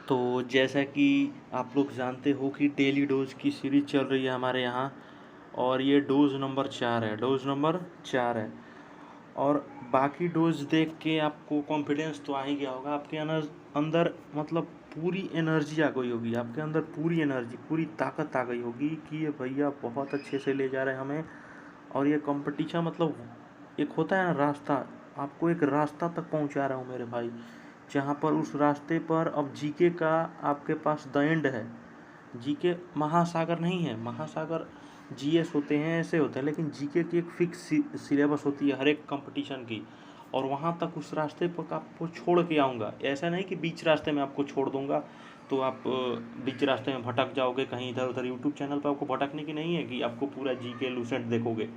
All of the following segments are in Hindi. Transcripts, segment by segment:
तो जैसा कि आप लोग जानते हो कि डेली डोज की सीरीज चल रही है हमारे यहाँ, और ये डोज नंबर 4 है, डोज नंबर 4 है। और बाकी डोज देख के आपको कॉन्फिडेंस तो आ ही गया होगा, आपके अंदर मतलब पूरी एनर्जी आ गई होगी, आपके अंदर पूरी एनर्जी, पूरी ताकत आ गई होगी कि ये भैया बहुत अच्छे से ले जा रहे हैं हमें। और ये कंपटीशन मतलब एक होता है ना रास्ता, आपको एक रास्ता तक पहुंचा रहा हूँ मेरे भाई, जहाँ पर उस रास्ते पर अब जीके का आपके पास द एंड है। जीके महासागर नहीं है, महासागर जीएस होते हैं, ऐसे होते हैं, लेकिन जीके की एक फिक्स सिलेबस होती है हर एक कंपटीशन की। और वहाँ तक उस रास्ते पर आपको छोड़ के आऊँगा, ऐसा नहीं कि बीच रास्ते में आपको छोड़ दूँगा तो आप बीच रास्ते में भटक जाओगे कहीं इधर उधर। यूट्यूब चैनल पर आपको भटकने की नहीं है कि आपको पूरा जीके लूसेंट देखोगे,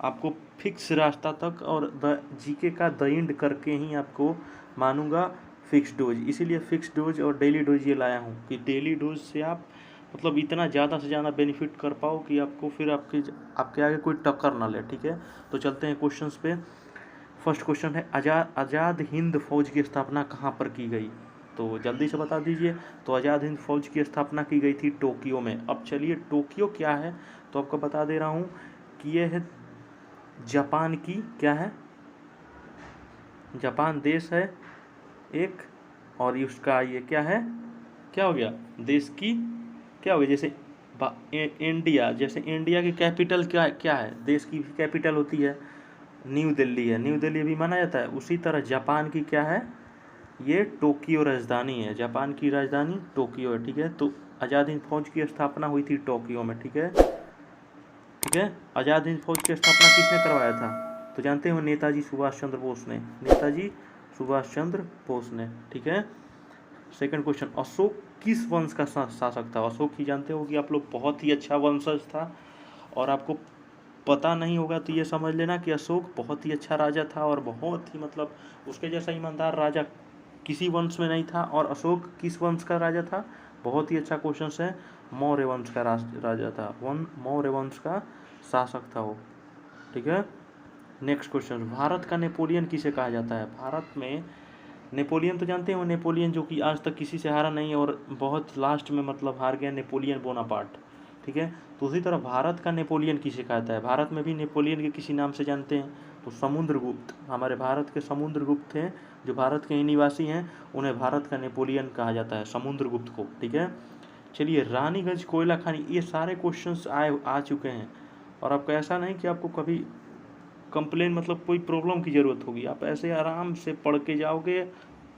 आपको फिक्स रास्ता तक और द जीके का द एंड करके ही आपको मानूंगा फिक्स डोज। इसीलिए फिक्स डोज और डेली डोज ये लाया हूँ कि डेली डोज से आप मतलब इतना ज़्यादा से ज़्यादा बेनिफिट कर पाओ कि आपको फिर आपके आगे कोई टक्कर ना ले। ठीक है, तो चलते हैं क्वेश्चंस पे। फर्स्ट क्वेश्चन है, आज़ाद हिंद फौज की स्थापना कहाँ पर की गई? तो जल्दी से बता दीजिए। तो आज़ाद हिंद फौज की स्थापना की गई थी टोक्यो में। अब चलिए टोक्यो क्या है तो आपको बता दे रहा हूँ कि यह है जापान की, क्या है, जापान देश है एक, और उसका ये क्या है, क्या हो गया देश की, क्या हो गया, जैसे इंडिया, जैसे इंडिया की कैपिटल क्या क्या है, देश की कैपिटल होती है न्यू दिल्ली है, न्यू दिल्ली भी माना जाता है। उसी तरह जापान की क्या है, ये टोक्यो राजधानी है, जापान की राजधानी टोक्यो है। ठीक है, तो आज़ाद हिंद फौज की स्थापना हुई थी टोक्यो में। ठीक है, ठीक है, आज़ाद हिंद फौज की स्थापना किसने करवाया था? तो जानते हो नेताजी सुभाष चंद्र बोस ने, नेताजी सुभाष चंद्र बोस ने। ठीक है, सेकंड क्वेश्चन, अशोक किस वंश का शासक था? अशोक ही जानते हो कि आप लोग बहुत ही अच्छा वंशज था, और आपको पता नहीं होगा तो ये समझ लेना कि अशोक बहुत ही अच्छा राजा था, और बहुत ही मतलब उसके जैसा ईमानदार राजा किसी वंश में नहीं था। और अशोक किस वंश का राजा था? बहुत ही अच्छा क्वेश्चन है, मौर्य वंश का राजा था, मौर्य वंश का शासक था वो। ठीक है, नेक्स्ट क्वेश्चन, भारत का नेपोलियन किसे कहा जाता है? भारत में नेपोलियन तो जानते हो, नेपोलियन जो कि आज तक किसी से हारा नहीं और बहुत लास्ट में मतलब हार गया, नेपोलियन बोनापार्ट। ठीक है, तो उसी तरह भारत का नेपोलियन किसे कहता है? भारत में भी नेपोलियन के किसी नाम से जानते हैं, तो समुद्रगुप्त, हमारे भारत के समुद्रगुप्त हैं, जो भारत के ही निवासी हैं, उन्हें भारत का नेपोलियन कहा जाता है, समुद्रगुप्त को। ठीक है, चलिए रानीगंज कोयला खानी, ये सारे क्वेश्चंस आ चुके हैं, और आपको ऐसा नहीं कि आपको कभी कंप्लेन मतलब कोई प्रॉब्लम की ज़रूरत होगी, आप ऐसे आराम से पढ़ के जाओगे,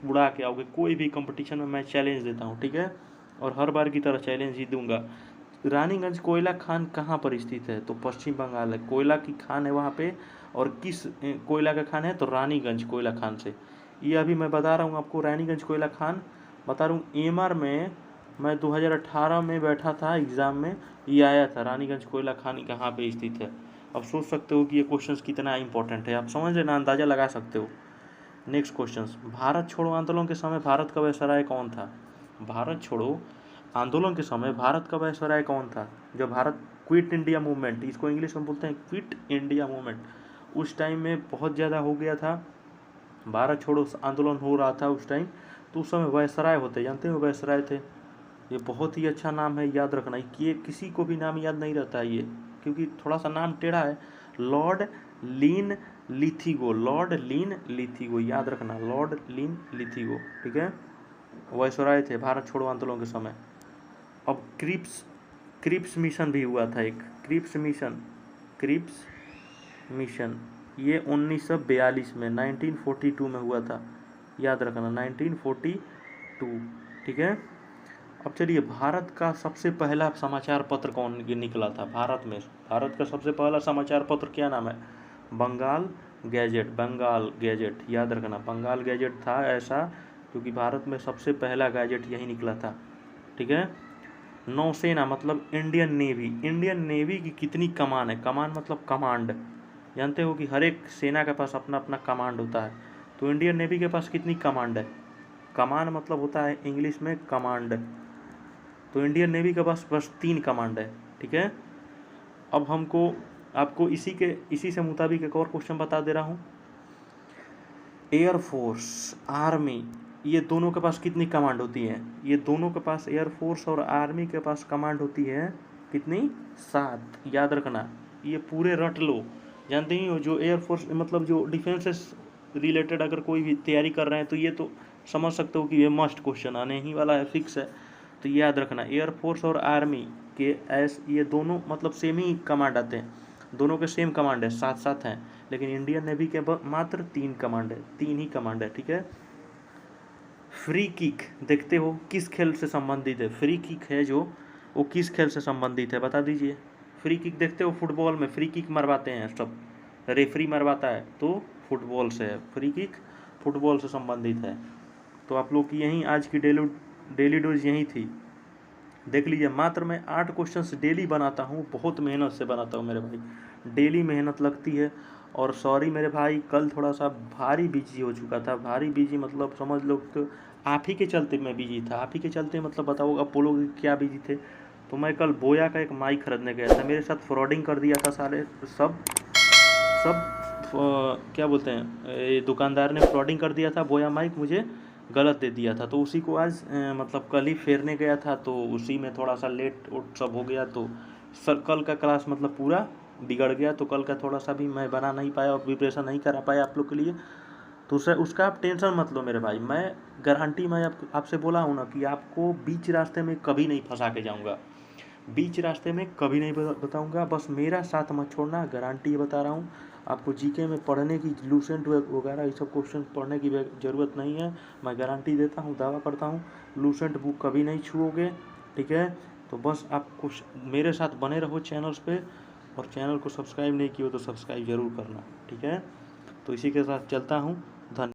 उड़ा के आओगे। कोई भी कंपटीशन में मैं चैलेंज देता हूँ, ठीक है, और हर बार की तरह चैलेंज ही दूंगा। रानीगंज कोयला खान कहाँ पर स्थित है? तो पश्चिम बंगाल है, कोयला की खान है वहाँ पे। और किस कोयला का खान है? तो रानीगंज कोयला खान से। ये अभी मैं बता रहा हूँ आपको, रानीगंज कोयला खान बता रहा हूँ। एमआर में मैं 2018 में बैठा था एग्ज़ाम में, ये आया था रानीगंज कोयला खान कहाँ पे स्थित है। अब सोच सकते हो कि ये क्वेश्चन कितना इंपॉर्टेंट है, आप समझ लेना, अंदाज़ा लगा सकते हो। नेक्स्ट क्वेश्चन, भारत छोड़ो आंदोलन के समय भारत का वायसराय कौन था? भारत छोड़ो आंदोलन के समय भारत का वायसराय कौन था? जो भारत क्विट इंडिया मूवमेंट, इसको इंग्लिश में बोलते हैं क्विट इंडिया मूवमेंट, उस टाइम में बहुत ज़्यादा हो गया था, भारत छोड़ो आंदोलन हो रहा था उस टाइम, तो उस समय वायसराय होते, जानते हो वायसराय थे। ये बहुत ही अच्छा नाम है, याद रखना कि ये किसी को भी नाम याद नहीं रहता है ये, क्योंकि थोड़ा सा नाम टेढ़ा है। लॉर्ड लिन लिथिगो, लॉर्ड लिन लिथिगो, याद रखना, लॉर्ड लिन लिथिगो। ठीक है, वायसराय थे भारत छोड़ो आंदोलन के समय। अब क्रिप्स क्रिप्स मिशन भी हुआ था एक, क्रिप्स मिशन, क्रिप्स मिशन, ये 1942 में 1942 में हुआ था, याद रखना 1942। ठीक है, अब चलिए भारत का सबसे पहला समाचार पत्र कौन निकला था भारत में? भारत का सबसे पहला समाचार पत्र क्या नाम है? बंगाल गैजेट, बंगाल गैजेट, याद रखना बंगाल गैजेट था ऐसा, क्योंकि भारत में सबसे पहला गैजेट यही निकला था। ठीक है, नौसेना मतलब इंडियन नेवी, इंडियन नेवी की कितनी कमान है? कमान मतलब कमांड, जानते हो कि हर एक सेना के पास अपना अपना कमांड होता है, तो इंडियन नेवी के पास कितनी कमांड है? कमान मतलब होता है इंग्लिश में कमांड, तो इंडियन नेवी के पास बस 3 कमांड है। ठीक है, अब आपको इसी से मुताबिक एक और क्वेश्चन बता दे रहा हूँ। एयरफोर्स, आर्मी ये दोनों के पास कितनी कमांड होती है? ये दोनों के पास, एयरफोर्स और आर्मी के पास कमांड होती है कितनी? 7। याद रखना, ये पूरे रट लो। जानते ही हो जो एयरफोर्स मतलब जो डिफेंस से रिलेटेड अगर कोई भी तैयारी कर रहे हैं तो ये तो समझ सकते हो कि ये मस्ट क्वेश्चन आने ही वाला है, फिक्स है। तो याद रखना एयरफोर्स और आर्मी के ये दोनों मतलब सेम ही कमांड आते हैं, दोनों के सेम कमांड है, साथ साथ हैं। लेकिन इंडियन नेवी के मात्र 3 कमांड है, 3 ही कमांड है, ठीक है। फ्री किक देखते हो किस खेल से संबंधित है? फ्री किक है जो, वो किस खेल से संबंधित है बता दीजिए। फ्री किक देखते हो, फुटबॉल में फ्री किक मरवाते हैं सब, रेफरी मरवाता है, तो फुटबॉल से है फ्री किक, फुटबॉल से संबंधित है। तो आप लोग की यहीं आज की डेली डोज यही थी। देख लीजिए, मात्र मैं 8 क्वेश्चंस डेली बनाता हूँ, बहुत मेहनत से बनाता हूँ मेरे भाई, डेली मेहनत लगती है। और सॉरी मेरे भाई, कल थोड़ा सा भारी बिजी हो चुका था, भारी बिजी मतलब समझ लो तो आप ही के चलते मैं बिजी था, आप ही के चलते मतलब बताओ अब बोलोगे क्या बिजी थे। तो मैं कल बोया का एक माइक खरीदने गया था, मेरे साथ फ्रॉडिंग कर दिया था सारे सब क्या बोलते हैं, ये दुकानदार ने फ्रॉडिंग कर दिया था, बोया माइक मुझे गलत दे दिया था। तो उसी को आज मतलब कल ही फेरने गया था, तो उसी में थोड़ा सा लेट उट सब हो गया। तो सर कल का क्लास मतलब पूरा बिगड़ गया, तो कल का थोड़ा सा भी मैं बना नहीं पाया और प्रिपरेशन नहीं करा पाया आप लोग के लिए। तो उसका आप टेंशन मत लो मेरे भाई, मैं गारंटी मैं आपसे बोला हूँ ना कि आपको बीच रास्ते में कभी नहीं फंसा के जाऊँगा, बीच रास्ते में कभी नहीं बताऊँगा, बस मेरा साथ मत छोड़ना, गारंटी बता रहा हूँ। आपको जीके में पढ़ने की लूसेंट वगैरह ये सब क्वेश्चन पढ़ने की ज़रूरत नहीं है, मैं गारंटी देता हूँ, दावा करता हूँ, लूसेंट बुक कभी नहीं छुओगे, ठीक है। तो बस आप कुछ मेरे साथ बने रहो चैनल्स पे, और चैनल को सब्सक्राइब नहीं किया तो सब्सक्राइब ज़रूर करना, ठीक है। तो इसी के साथ चलता हूँ।